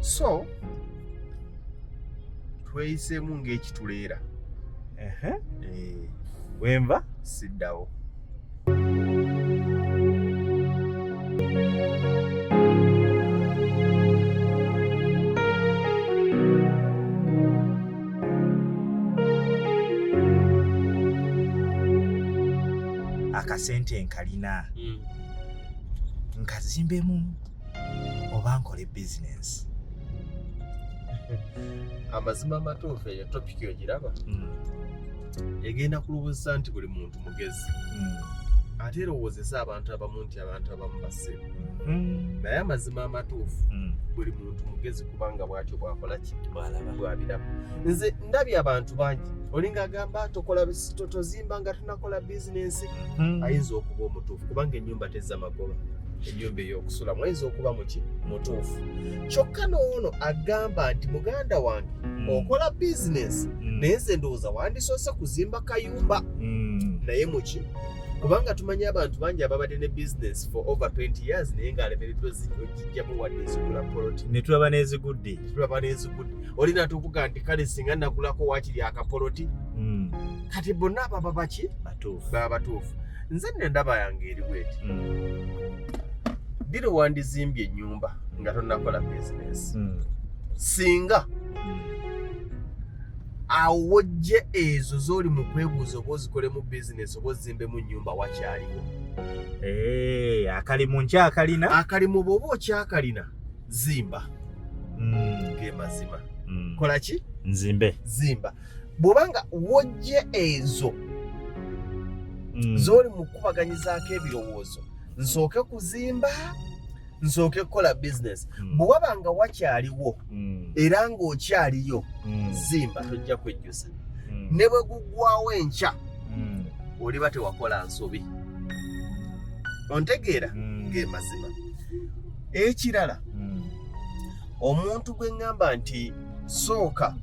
So tweyiseemu ng'ekituleera. Wenva siddawo. akasente nkalina nkazimbemu oba nkole bizinesi. Amazima amatuufu eyo topiki ogiraba egenda kulowooza nti buli muntu mugezi ate erowoozesa abantu abamu nti abantu abamu basiru naye amazima amatuufu buli muntu mugezi kubanga bw'atyo bw'akola ki bw'abiraba. Nze ndabye abantu bangi olinga agamba tozimba nga tunakola bizinesi ayinza okuba omutuufu kubanga ennyumba tezza magoba, ennyumba ey'okusulamu ayinza okuba mutuufu. Kyokka n'ono agamba nti muganda wange okola bizinesi naye nze ndowooza wandisoose kuzimba kayumba naye muki kubanga tumanyi abantu bangi ababadde ne bizinesi for over 20 years naye ng'alemereddwa ojijjamu wadde ezigula poloti ne tulaba n'ezigudde. olina tukuga nti kale singa nagulako waakiri akapoloti kati bonna baba baki baba batuufu. Nze nno endaba yange eri bweti diro wandizimbye ennyumba nga tonakola bizinesi singa awojje ezo z'oli mu kwebuuza oba ozikolemu bizinesi oba ozizimbemu ennyumba wakyaliwo. Akalimu nkyakalina. Akalimu bw'oba okyakalina zimba ge mazima. Kola ki? Zimba. Bw'obanga wojje ezo z'oli mu kubaganyizaako ebirowoozo nsooke kuzimba nsooke kukola bizinesi. Bwe wabanga wakyaliwo era ng'okyaliyo zimba tojja kwejjusa. Ne bwe guggwawo enkya oliba tewakola nsobi. Ontegeera ng'emazima. Ekirala omuntu gwe ŋŋamba nti sooka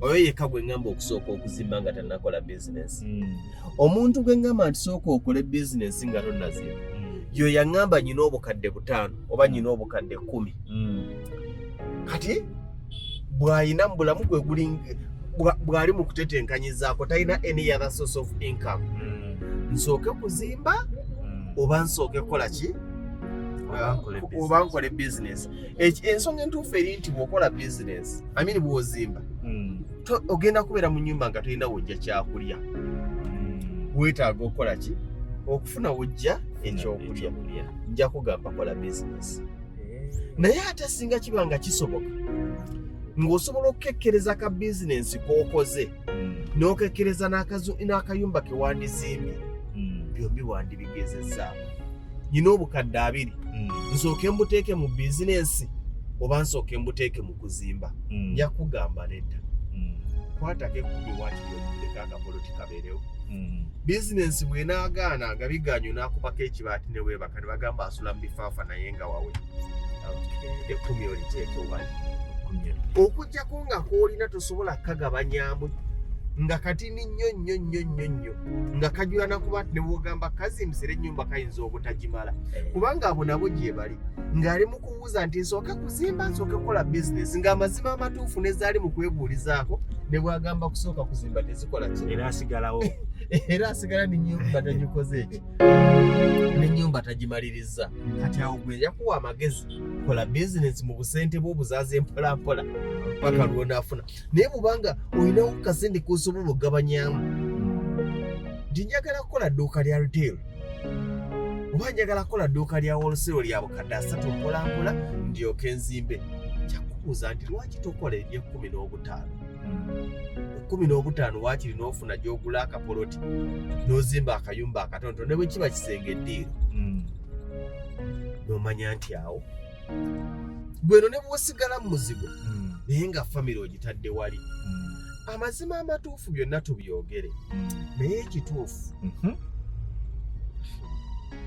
oyo yekka gwe ŋŋamba okusooka okuzimba nga tannakola bizinesi. Omuntu gwe ŋŋamba nti sooka okole bizinesi nga tonnazimba yo yaŋŋamba nyina obukadde 5 oba nyina obukadde 10 kati bw'ayina mu bulamu gwe bw'ali mu kutetenkanyizaako talina any other source of income nsooke kuzimba oba nsooke kukola ki oba nkole bizinesi. Ensonga entuufu eri nti bw'okola bizinesi bw'ozimba ogenda kubeera mu nnyumba nga tolina wojja kyakulya weetaaga okukola ki okufuna wojja ekyokulya. Nja kugamba kola bizinesi naye ate singa kiba nga kisoboka ng'osobola okukekkereza ka bizinesi k'okoze n'okekkereza n'akayumba ke wandizimbye byombi wandibigezezzaako. Nyina obukadde 2 nsooke mbuteeke mu bizinesi oba nsooke mbuteeke mu kuzimba. Nja kugamba nedda kwatako 10 waakiri okuteka akapoloti kabeerewo. Bizinesi bw'enaagaana nga bigaanyo n'akubako ekibaati ne weebaka ne bagamba asula mu bifaafa naye nga wawe 10 oliteeke wali okuggyako nga k'olina tosobola kagabanyamu nga katini nnyo nga kajula nakuba nti ne bw'ogamba kazimbisira ennyumba kayinza obutagimala kubanga abo nabo gye bali ng'ali mu kubuuza nti nsooke kuzimba nsooke kukola bizinesi ng'amazima amatuufu ne zaali mu kwebuulizaako ne bw'agamba kusooka kuzimba tezikola ki era asigala n'ennyumba tagikoze eki n'ennyumba tagimaliriza. Kati awo gwe yakuwa amagezi kola bizinesi mu busente bw'obuzaaze mpolampola paka lw'onaafuna. Naye bw'obanga olinawo kasente k'osobola okugabanyamu nti njagala kukola dduuka lya retail oba njagala kukola dduuka lya wholesale lya bukadde 3 mpolampola ndyoke nzimbe, kyakubuuza nti lwaki tokola ery'e15 15 waakiri n'ofuna gy'ogula akapoloti n'ozimba akayumba akatonotono ne bwe kiba kisenge eddiiro n'omanya nti awo gweno ne bw'osigala mu muzigo naye nga famire ogitadde wali. Amazima amatuufu byonna tubyogere naye ekituufu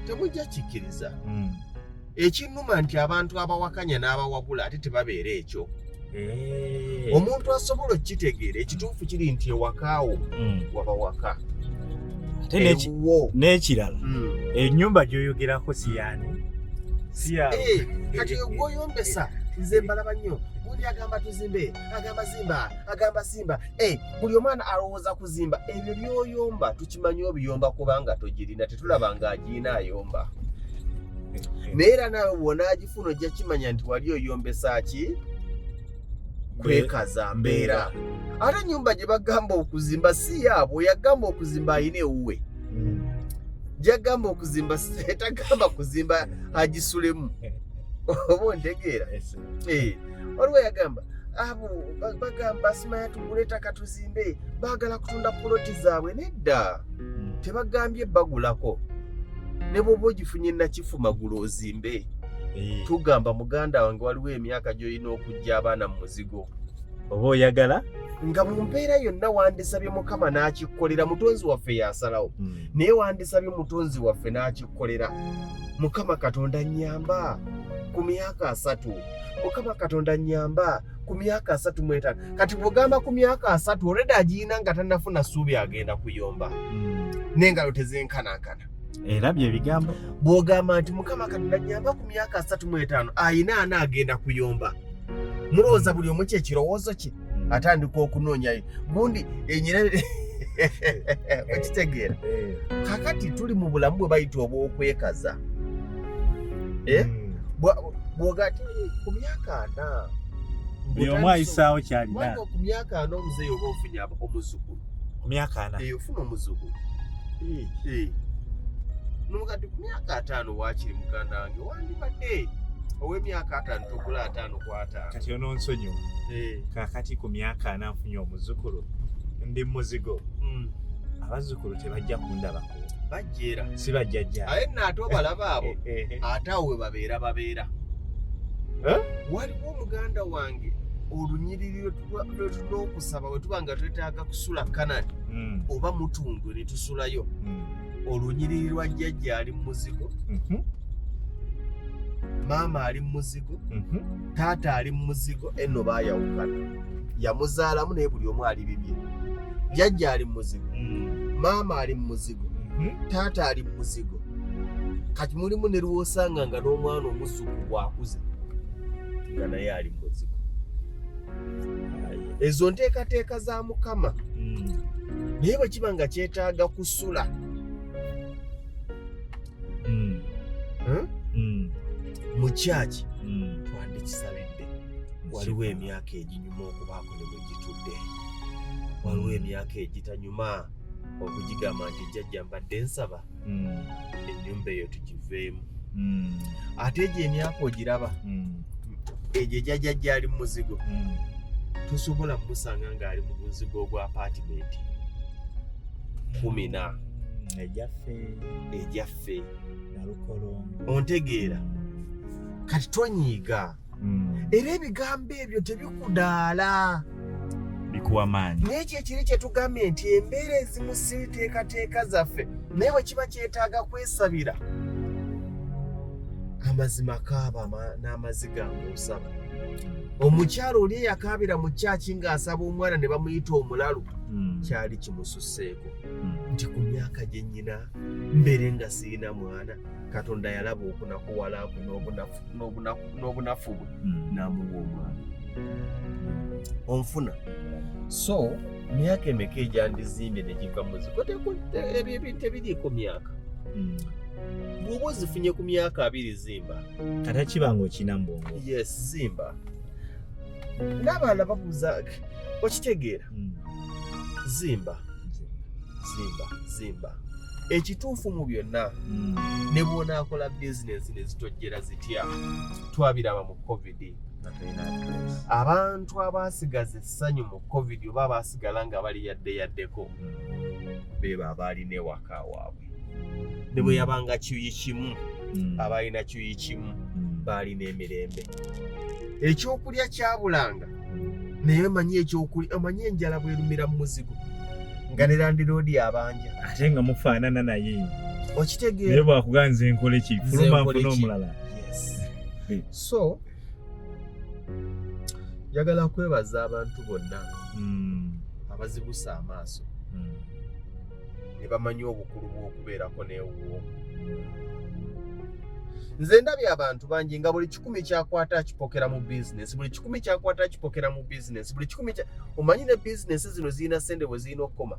temujja kikkiriza ekinnuma nti abantu abawakanya n'abawabula ate tebabeera ekyo. Omuntu asobola okukitegeera ekituufu kiri nti ewakaawo wabawaka. Ate n'ekirala ennyumba gy'oyogerako si yaani Siya. Kati gwoyombesa nze mbalaba nnyo. Buli agamba tuzimbe, agamba simba. Buli omwana alowooza kuzimba. Ebyo byoyomba tukimanyi obiyomba kubanga togirina tetulaba ng'agiina ayomba. Neera naawe bw'onaagifuna ojja kimanya nti wali oyombesa ki? Kwekaza mbeera. Ate ennyumba gye bagamba okuzimba si yaabwe, yagamba okuzimba ayina ewuwe. Gyagamba okuzimba etagamba kuzimba agisulemu. Oba ontegeera? Waliwo yagamba abo bagamba simanya tugule ettaka tuzimbe, baagala kutunda poloti zaabwe. Nedda, tebagambye bagulako. Ne bw'oba ogifunye nakifuma gula ozimbe. Tugamba muganda wange waliwo emyaka gy'olina okujja abaana mu muzigo. Oba oyagala? Nga mu mpeera yonna wandisabye Mukama n'akikkolera, mutonzi waffe yasalawo. Naye wandisabye mutonzi waffe n'akikkolera. Mukama Katonda nnyamba ku myaka 3. Mukama Katonda nnyamba ku myaka 3 mu 5. Kati bw'ogamba ku myaka 3 oleda agiina nga tannafuna ssuubi agenda kuyomba. N'engalo tezenkanankana. Era bye bigambo. Bw'ogamba nti Mukama Katonda nnyamba ku myaka 3 mu 5 ayina ana agenda kuyomba. Mulowooza buli omu kyekirowoozo kye atandika okunoonya gundi enyirabire okitegeera. Kakati tuli mu bulamu bwe bayita obw'okwekaza. Bw'ogati ku myaka 4 buli omu ayisaawo kyalina. Wanga ku myaka 4 omuzeeyi oba ofunye omuzukulu. Ku myaka 4? Ofuna omuzukulu. Nokati ku myaka 5 waakiri muganda wange wandibadde ow'emyaka 5 togula 5 ku 5. Kati ononsonyiwa. Kakati ku myaka 4 nfunye omuzukulu ndi muzigo. Abazzukulu tebajja kundabako. Bajjeera. Si bajjajja. Aye nate obalaba abo ate awo we babeera. Waliwo omuganda wange olunyiriri lwe tulina okusaba bwe tuba nga twetaaga kusula Kanani oba Mutundwe ne tusulayo. Olunyiriri lwa jjajja ali mu muzigo. Maama ali mu muzigo. Taata ali mu muzigo. Enno baayawukana. Yamuzaalamu naye buli omu ali bibye. Jjajja ali mu muzigo. Maama ali mu muzigo. Taata ali mu muzigo. Kati mulimu ne lw'osanga nga n'omwana omuzzukulu bw'akuze nga naye ali mu muzigo. Ezo nteekateeka za Mukama. Naye bwe kiba nga kyetaaga kusula mu kyaki twandikisabidde. Waliwo emyaka eginyuma okubaako ne bwe gitudde. Waliwo emyaka egitanyuma okugigamba nti jjajja mbadde nsaba ennyumba eyo tugiveemu. Ate egyo emyaka ogiraba egyo jjajja gyali mu muzigo tosobola kumusanga ng'ali mu muzigo ogwa apaatimenti 14. Ejjaffe ontegeera. Kati tonyiiga. Era ebigambo ebyo tebikudaala, bikuwa maanyi. N'ekyo ekiri kye tugambye nti embeera ezimu si teekateeka zaffe, naye bwe kiba kyetaaga kwesabira amazima kaaba n'amaziga ng'osaba. Omukyalo oli eyakaabira mu kyaki ng'asaba omwana ne bamuyita omulalu kyali kimususseeko nti ku myaka gye nnyina mbere nga sirina mwana, Katonda yalaba okunakuwala kwe n'obunafu bwe n'amuwa omwana. Onfuna. So myaka emeka egyandizimbye ne giva mu muzigo ebyo ebintu ebiriiko myaka. Bw'oba ozifunye ku myaka 2 zimba. Kata kiba ng'okina mu bwongo. Yes, zimba. N'abaana babuuza okitegeera. Zimba. Ekituufu mu byonna ne bw'onaakola bizinensi ne zitojjera zitya twabiraba mu COVID. Abantu abaasigaza essanyu mu COVID oba abaasigala nga bali yaddeko beeba abaalina ewaka waabwe. Ne bwe yabanga kiyi kimu abaalina kiyi kimu baalina emirembe. Ekyokulya kyabulanga naye manyi ekyokulya omanyi enjala bwerumira mu muzigo nga ne landiroodi abanja ate nga mufaanana naye okitegeera. Naye bwakuganza enkole ki fuluma nfuna omulala. So njagala kwebaza abantu bonna abazibusa amaaso ne bamanyi obukulu bw'okubeerako n'ewuwo. nze ndabye abantu bangi nga buli 10 kyakwata akipokera mu business, buli 10 kyakwata akipokera mu business, buli 10 omanyi ne business zino zirina sente bwe zirina okukoma.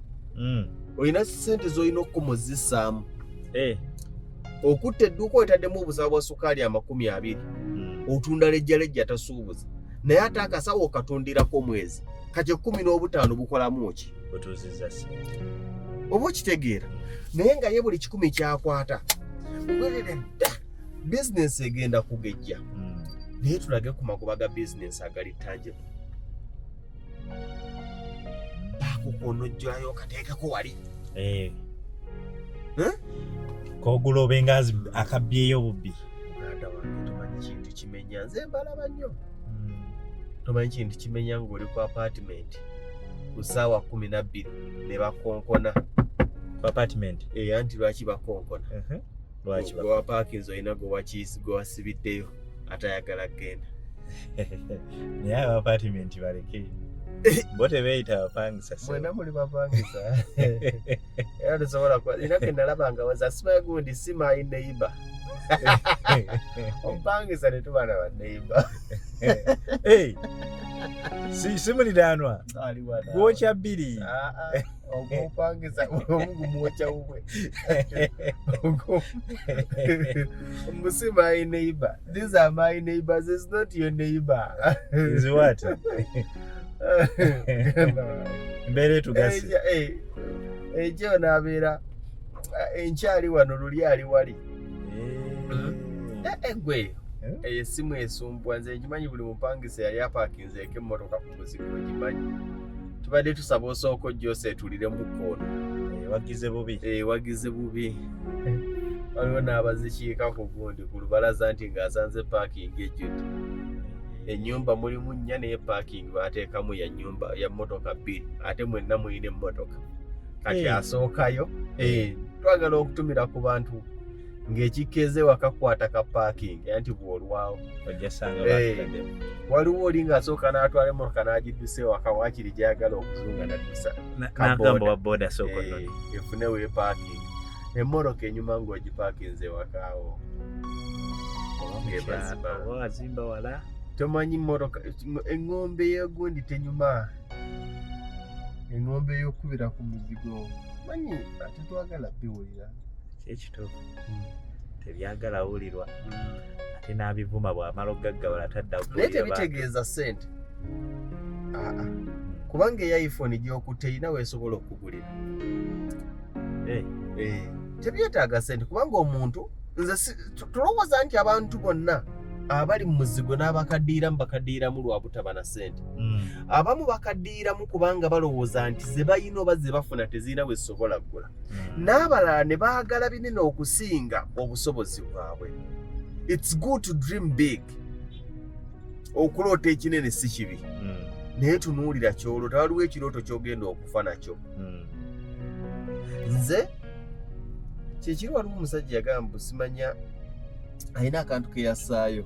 Olina sente z'olina okukoma ozissaamu. Okutta edduuka oyitaddemu obusawo bwa sukaali 20, otunda lejjalejja tasuubuza, naye ate akasawo okatundirako omwezi kati 15 bukolamu ki? Otuuzizza sente. Oba okitegeera, naye nga ye buli 10 kyakwata bizinensi egenda kugejja. Naye tulage ku magoba ga bizinensi agali tangible. Baako konojjulayo okateekako wali. Kogula obenga akabyeyo bubbi. Muganda wange tomanyi kintu kimenya, nze mbalaba nnyo. Tomanyi kintu kimenya ng'oli ku apartment ku ssaawa 12 ne bakonkona. Ku apartment? Anti lwaki bakonkona? Lwaki gwe wapaakinze olina gwe wasibiddeyo atayagala kgenda. Naye aba apartment baleke. Bo tebeeyita bapangisa. Mwena muli bapangisa. Era tosobola ina ke nalaba nga waza simanyi gundi simanyi neighbor. Opangisa ne tuba na neighbor. Si muliraanwa. Gwokya bbiri. Okupangisa omungu mwocha uwe. Musimanyi neighbor. These are my neighbors. It's not your neighbor. Is what? Mbere tugasi. Ejo nabeera enkyali wano luli ali wali. Gwe esimu esumbwa nze nkimanyi buli mupangisa yali apaakinzeeko emmotoka ku muzigo ogimanyi. Tubadde tusaba osooka ojja oseetulire mu kkono. Wagize bubi. Wagize bubi. Waliwo n'abazikiika ku gundi ku lubalaza nti ng'asanze paakingi ejjudde. Ennyumba mulimu 4 naye paakingi baateekamu ya nnyumba ya mmotoka 2 ate mwenna muyina emmotoka. Kati asookayo twagala okutumira ku bantu ng'ekikeze wakakwata ka paakingi anti bw'olwawo ojjasanga baatuladdemu. Waliwo oli ng'asooka n'atwala emmotoka n'agidduse waka waakiri gy'ayagala okuzunga n'addusa n'agamba wa booda sooka efunewo epaakingi emmotoka enyuma ng'ogipaakinze wakaawo. Wazimba wala tomanyi mmotoka eŋŋombe y'egundi tenyuma, eŋŋombe y'okubira ku muzigo manyi ate twagala biwulira ekituufu tebyagala wulirwa ate n'abivuma bw'amala ogaggawala tadda naye tebitegeeza ssente kubanga eya iPhone gy'okutte erina weesobola okugulira. Tebyetaaga ssente kubanga omuntu nze tulowooza nti abantu bonna abali mu muzigo n'abakaddiiramu bakaddiiramu lwa butaba na ssente. Abamu bakaddiiramu kubanga balowooza nti ze bayina oba ze bafuna tezirina bwe zisobola ggula. N'abalala ne baagala binene okusinga obusobozi bwabwe. It's good to dream big. Okuloota ekinene si kibi. Naye tunuulira ky'olota waliwo ekirooto ky'ogenda okufa nakyo. Nze kyekiri waliwo omusajja yagamba simanya alina akantu ke yassaayo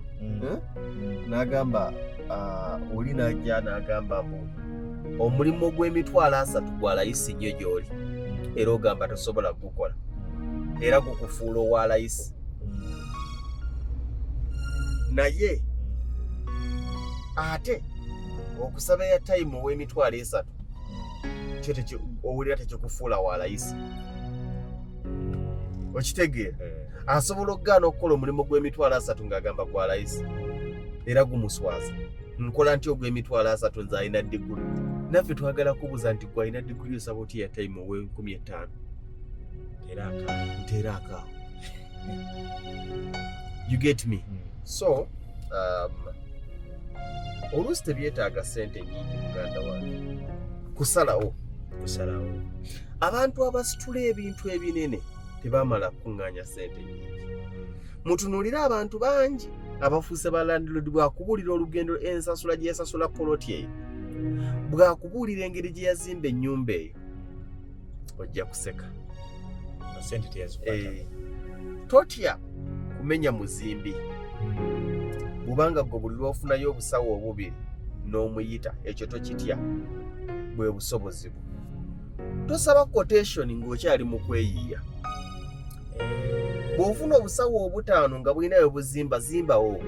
n'agamba oli n'ajja n'agamba mbu omulimu gw'emitwalo 3 gwa layisi nnyo gy'oli era ogamba tosobola kugukola era gukufuula owa layisi naye ate okusaba ya time ow'emitwalo 3 owulira tekikufuula wa layisi. Okitegeera asobola okugaana okukola omulimu gw'emitwalo 3 ng'agamba gwa layisi era gumuswaza. Nkola nti ogw'emitwalo 3 nze alina diguli naffe twagala kubuuza nti gwe alina diguli osaba oti ya time ow'e15 nteera akaawo. You get me? So oluusi tebyetaaga ssente nnyingi muganda wange kusalawo. Abantu abasitula ebintu ebinene tebamala kuŋŋaanya ssente nnyingi. Mutunuulire abantu bangi abafuuse ba landlord bwakubuulira olugendo ensasula gye yasasula poloti eyo bwakubuulira engeri gye yazimba ennyumba eyo ojja kuseka. sente teyazikwata. Totya kumenya muzimbi bubanga gwe buli lwofunayo obusawo obubiri n'omuyita ekyo tokitya bwe busobozi bwo. Tosaba quotation ng'okyali mu kweyiiya. bw'ofuna obusawo obutaano nga bulinayo buzimba zimbawo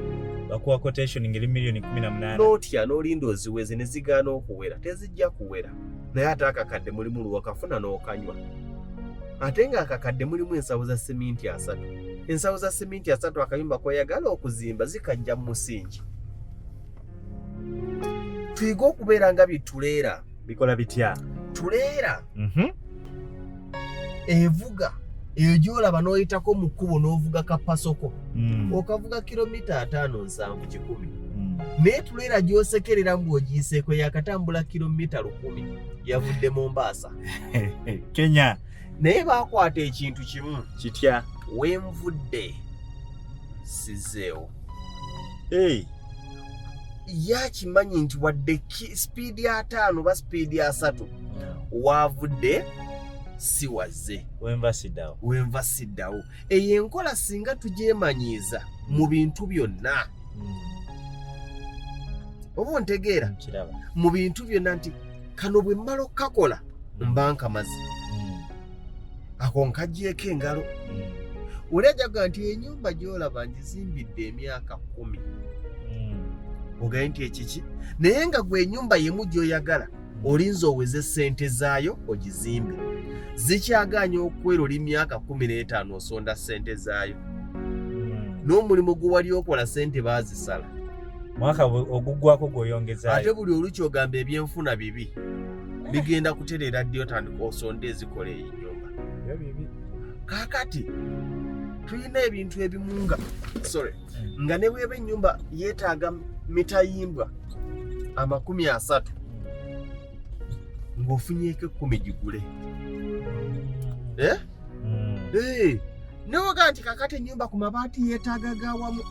bakuwa quotation ngeri milioni 18 n'otya n'olinda oziweze ne zigaana okuwera tezijja kuwera naye ate akakadde mulimu luwakafuna n'okanywa ate nga akakadde mulimu ensawo za seminti 3 ensawo za seminti 3 akayumba kweyagala okuzimba zikajja mu musingi tuyiga okubeera nga bituleera bikola bitya tuleera evuga eyo gy'olaba n'oyitako mu kkubo n'ovuga kapasoko okavuga kilomita 5-7 10 naye tuleera gy'osekerera ng'ogiyiseeko yakatambula kilomita 10 yavudde Mombasa Kenya naye baakwata ekintu kimu kitya wenvudde sizeewo yakimanyi nti wadde sipiidi ya 5 ba sipiidi ya 3 waavudde si wazze wenva siddawo eyo enkola singa tugyemanyiiza mu bintu byonna oba ontegeera mu bintu byonna nti kano bwe mmala okkakola mba nkamazi ako nkaggyeko engalo oli ajaga nti ennyumba gy'olaba ngizimbidde emyaka 10 ogaye nti ekiki naye nga gwe ennyumba yemu gy'oyagala olinza oweze ssente zaayo ogizimbe zikyaganya okwera oli myaka 15 osonda ssente zaayo n'omulimu gwe wali okola ssente baazisala mwaka oguggwako gw'oyongezaayo ate buli oluki ogamba ebyenfuna bibi bigenda kutereera ddi otandika osonda ezikola ennyumba kaakati tulina ebintu ebimu nga ne bweba ennyumba yeetaaga mitayimbwa 30 ng'ofunyeeko 10 gigule newoga nti kakati ennyumba ku mabaati yeetaaga gawamu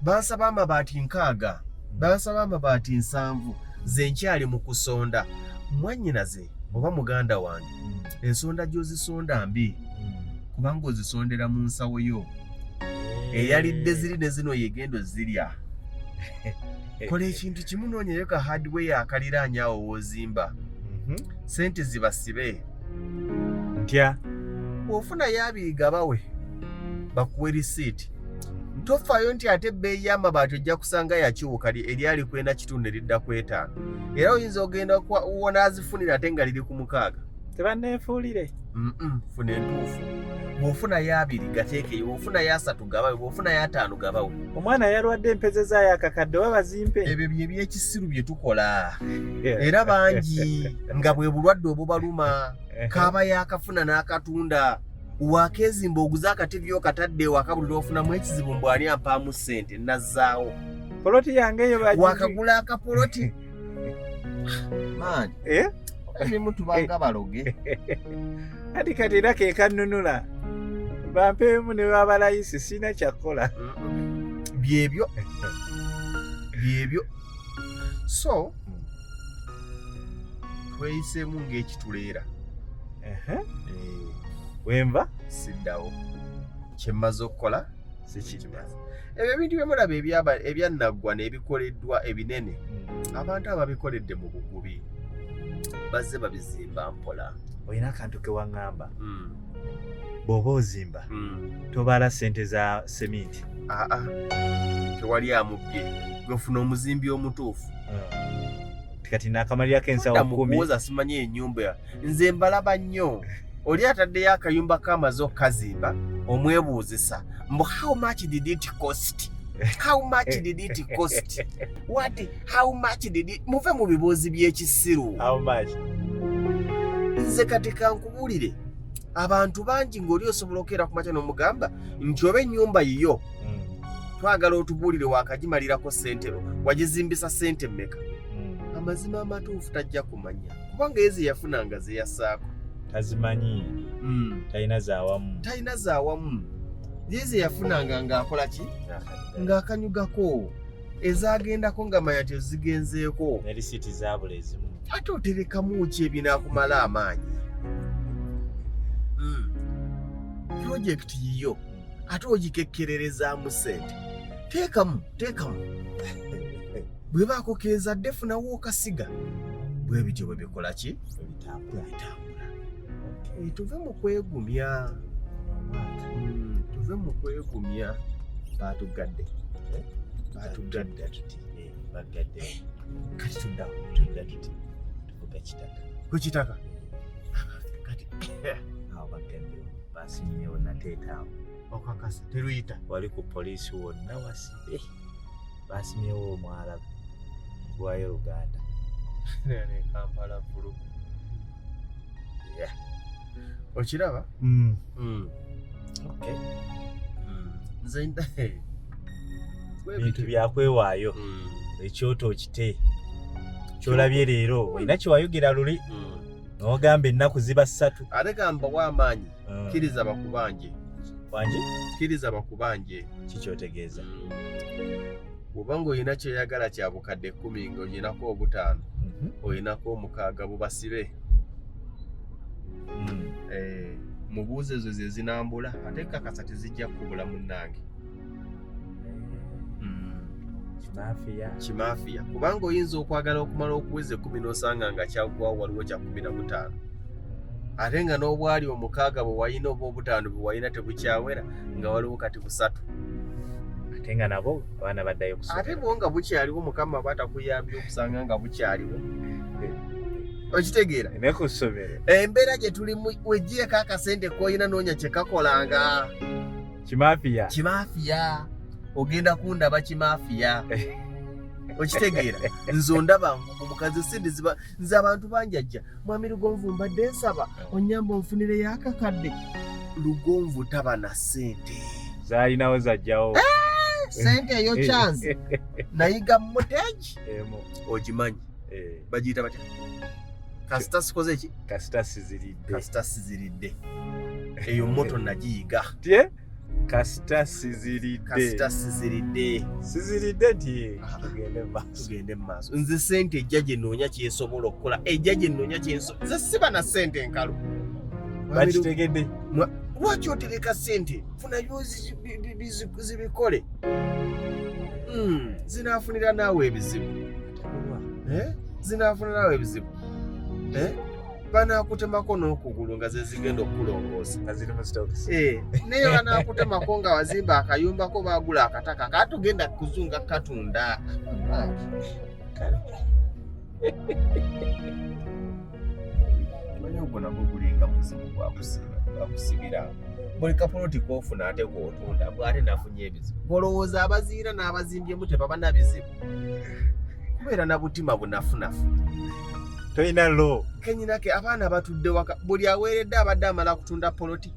bansaba amabaati 6 bansaba amabaati 7 ze nkyali mu kusonda mwannyinaze oba muganda wange ensonda gy'ozisonda mbi kubanga ozisondera mu nsawo yo eyalidde ziri ne zino yegendo zirya kola ekintu kimu noonyeyo ka hardware akaliraanya awo w'ozimba sente zibasibe ntya ofuna y'abiri gabawe bakuwe risiiti tofaayo nti ate ebbeeyi y'amabaati ojja kusanga yakiwuka eryali kwenda kitundu eridda ku 5 era oyinza ogenda wonaazifunira ate nga liri ku 6 tebanneefuulire funa entuufu bw'ofuna y'abiri gateekeyo bw'ofuna ya3 gabawe bw'ofuna ya5 gabawe omwana yalwadde empeze zaayo akakadde oba bazimpe ebyo by'ebyekisiru bye tukola era bangi nga bwe bulwadde obubaluma kaaba yakafuna n'akatunda wakezimba oguza akatevyo katadde wakabulira ofunamu ekizibu mbwani ampaamu ssente nazzaawo poloti yange eyo wakagula akapoloti maani ebimu tubanga baloge ati kati era kekanunula bampeemu ne babalayisi sina kyakola byebyo so tweyiseemu ng'ekituleera wenva siddawo kyemmaze okukola sikimaze ebyo ebintu byemulaba ebyannaggwa n'ebikoleddwa ebinene abantu ababikoledde mu bugubi bazze babizimba mpola olina akantu ke waŋŋamba bw'oba ozimba tobaala ssente za seminti tewali amubbye gwefuna omuzimbi omutuufu kati nakamalirako ensawo 10 mukuwoza simanyi ennyumba nze mbalaba nnyo oli ataddeyo akayumba k'amaze okukazimba omwebuuzisa mbu how much did it cost how much did it muve mu bibuuzi by'ekisiru nze kati kankubuulire abantu bangi ng'oli osobola okukeera ku makya n'omugamba nti oba ennyumba yiyo twagala otubuulire wakagimalirako ssente wagizimbisa ssente mmeka amazima amatuufu tajja kumanya kubanga ezi yafunanga ze yassaako tazimanyi talina zaawamu yeze yafunanga ng'akola ki ng'akanyugako ezaagendako nga manya nti zigenzeeko ne risiti zaabula ezimu ate oterekamu ki ebinaakumala amaanyi pulojekiti yiyo ate ogikekkererezaamu ssente teekamu bwe baakokeeza dde funawo okasiga bwe bityo bwe bikola ki bitambula tuve mu kwegumya tuve mu kwegumya baatugadde tuti bagadde kati tudda tuti tuvuga kitaka ku kitaka kati awo bagadde basimyewo nateetaawo okakasa teruyita wali ku poliisi wonna wasibe basimyewo omwalabu gwayo Luganda ne Kampala vulugu okiraba okay nze bintu byakwewaayo ekyoto okite kyolabye leero olina kyewayogera luli n'ogamba ennaku ziba 3 ate gamba w'amaanyi kkiriza bakubanje wangi kkiriza bakubanje kikyotegeeza bw'oba ng'olina kyeyagala kya bukadde 10 ng'olinako obutaano olinako 6 bubasibe mubuuze ezo ze zinambula ate kakasa tezijja kukubula munnange kimafiya kubanga oyinza okwagala okumala okuweza 10 n'osanga nga kyaggwawo waliwo kya 15 ate nga n'obwali 6 bwe walina oba obutaano bwe walina tebukyawera nga waliwo kati 3 ate nga nabo abaana baddayo kusoma ate bwo nga bukyaliwo mukama batakuyambye okusanga nga bukyaliwo okitegeera nekusomero embeera gye tulimu wejjeeko akasente koyina noonya kyekakolanga kimafiya ogenda kundaba kimafiya okitegeera nze ondaba omukazi sente ziba nze abantu banjajja mwami Lugonvu mbadde nsaba onyamba onfunireyo akakadde Lugonvu taba na sente zaalinawo zajjawo sente eyo chance nayiga moteji ogimanyi bagiyita batya kasita sikoze ki kasita siziridde eyo moto nagiyiga kasita siziridde tugende mu maaso nze sente ejja gye noonya kyesobola okukola ejja gye noonya nze siba na sente enkalu bakitegedde lwaki otereka sente funayo zibikole zinaafunira naawe ebizibu banaakutemako n'okugulu nga ze zigenda okukulongoosa naye banaakutemako nga wazimba akayumbako baagula akataka katugenda kuzunga katunda manyi ogwo nagwo gulinga muzibu gwakusibira buli kapoloti koofuna ate kootunda bw'ate nafunye ebizibu olowooza abaziira n'abazimbyemu tebaba na bizibu kubeera na butima bunafunafu toyina lo kenyinake abaana batudde waka buli aweeredde abadde amala kutunda poloti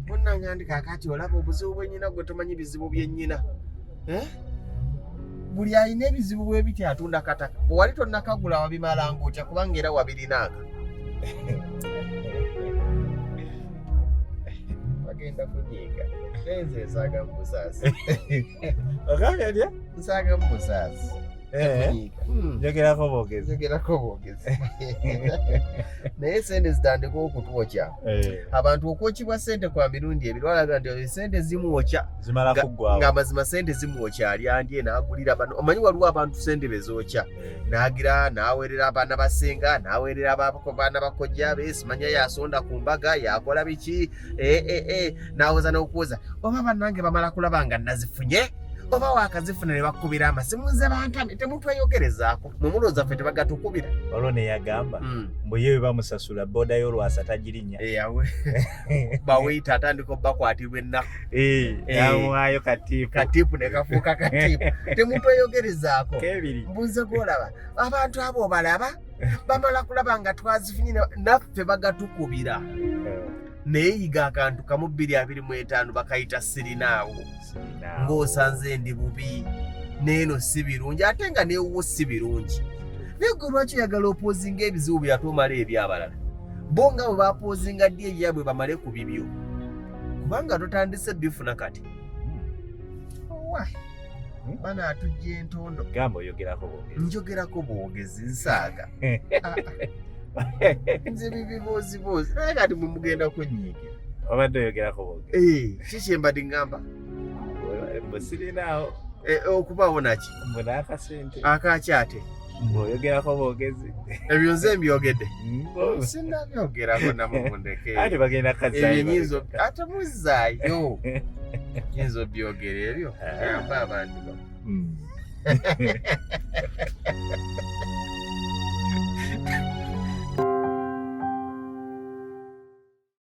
bonnangandika akati olaba obuzibu bwennyina gwe tomanyi bizibu byennyina buli alina ebizibu bwe biti atunda kataka bwe wali tonnakagula wabimalanga otya kubanga era wabirinanga bagenda kunyiiga nze nsaaga mu busaasi ogambye nsaaga mu busaasi njogerako boogezi naye sente zitandika okutwokya abantu okwokibwa sente kwa mirundi ebiri walaga nti sente zimwokya zimala kuggwawo nga mazima sente zimwokya alyandye n'agulira bano omanyi waliwo abantu sente bezookya n'agira n'aweerera abaana basenga n'aweerera abaana bakojja be simanya yasonda ku mbaga yakola biki n'awoza n'okuwoza oba bannange bamala kulaba nga nazifunye oba wakazifuna ne bakubira amasimu nze bantame temutweyogerezaako mumulooza ffe tebagatukubira olwo neyagamba mbu ye bamusasula boda y'olwasa tagirinnya yawe baweyita atandika obbakwatirwa ennaku yamwayo katiipu ne kafuuka katiipu temutweyogerezaako kebiri mbuze gwolaba abantu abo obalaba bamala kulaba nga twazifunye naffe bagatukubira neeyiga akantu kamu 225 bakayita sirinaawo ng'osanze ndi bubi neeno si birungi ate nga neewuwo si birungi naye gwe lwaki oyagala opoozinga ebizibu byate omala ebyabalala bo nga bwe bapoozinga ddi ebyabwe bamale ku bibyo kubanga totandise bifuna kati banaatujja entondo gamba oyogerako boogezi njogerako boogezi nsaaga nze bibiboozibozi naye kati mumugenda kunyiigira obadde oyogerako boogezi kiki embadde ngamba mbwe sirinaawo okubaawo naki mbwe n'akasente akakyate Oyogerako boogezi. Ebyo nze mbyogedde. Sinnabyogerako namumundeke. Ate bagenda kazaayo. Ate muzaayo. Yinza obyogera ebyo. Gamba abantu.